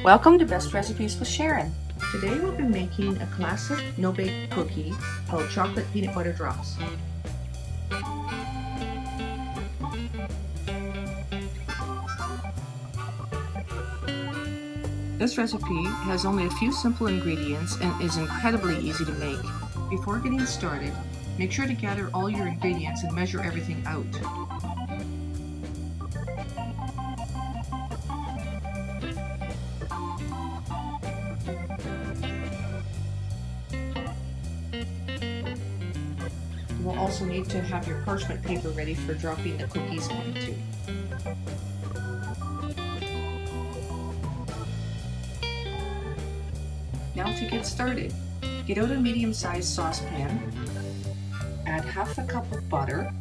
Welcome to Best Recipes with Sharon. Today we'll be making a classic no-bake cookie called chocolate peanut butter drops. This recipe has only a few simple ingredients and is incredibly easy to make. Before getting started, make sure to gather all your ingredients and measure everything out. You will also need to have your parchment paper ready for dropping the cookies onto. Now to get started, get out a medium-sized saucepan, add half a cup of butter,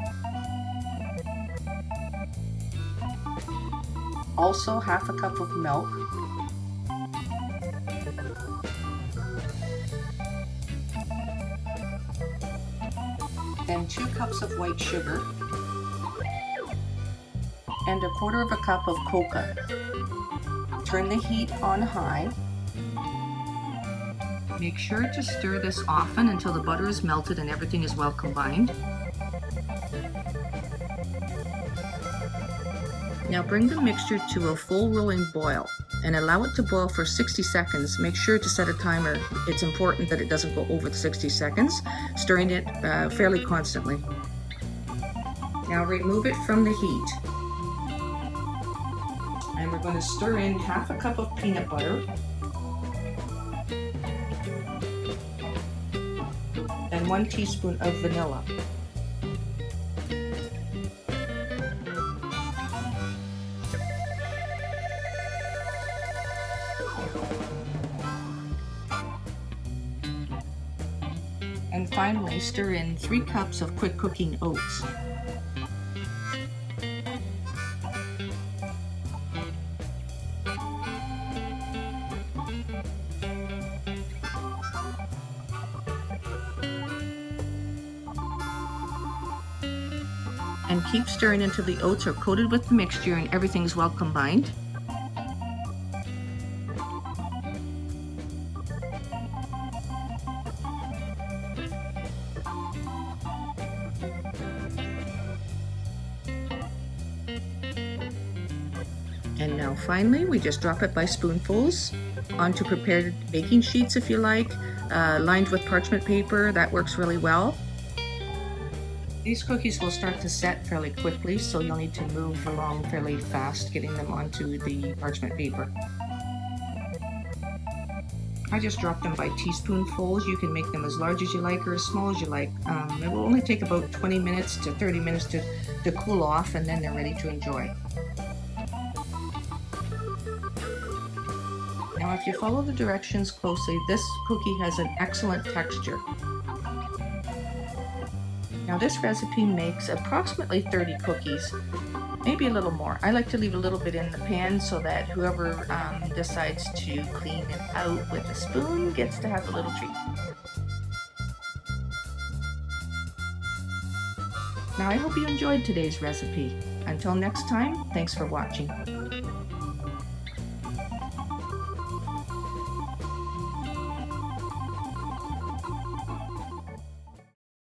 also half a cup of milk, and 2 cups of white sugar, and a quarter of a cup of cocoa. Turn the heat on high. Make sure to stir this often until the butter is melted and everything is well combined. Now bring the mixture to a full rolling boil and allow it to boil for 60 seconds. Make sure to set a timer. It's important that it doesn't go over the 60 seconds, stirring it fairly constantly. Now remove it from the heat. And we're going to stir in half a cup of peanut butter and 1 teaspoon of vanilla. And finally, stir in 3 cups of quick cooking oats. And keep stirring until the oats are coated with the mixture and everything's well combined. And now finally, we just drop it by spoonfuls onto prepared baking sheets if you like, lined with parchment paper. That works really well. These cookies will start to set fairly quickly, so you'll need to move along fairly fast getting them onto the parchment paper. I just dropped them by teaspoonfuls. You can make them as large as you like or as small as you like. It will only take about 20 minutes to 30 minutes to cool off, and then they're ready to enjoy. Now if you follow the directions closely, this cookie has an excellent texture. Now this recipe makes approximately 30 cookies, maybe a little more. I like to leave a little bit in the pan so that whoever decides to clean it out with a spoon gets to have a little treat. Now I hope you enjoyed today's recipe. Until next time, thanks for watching.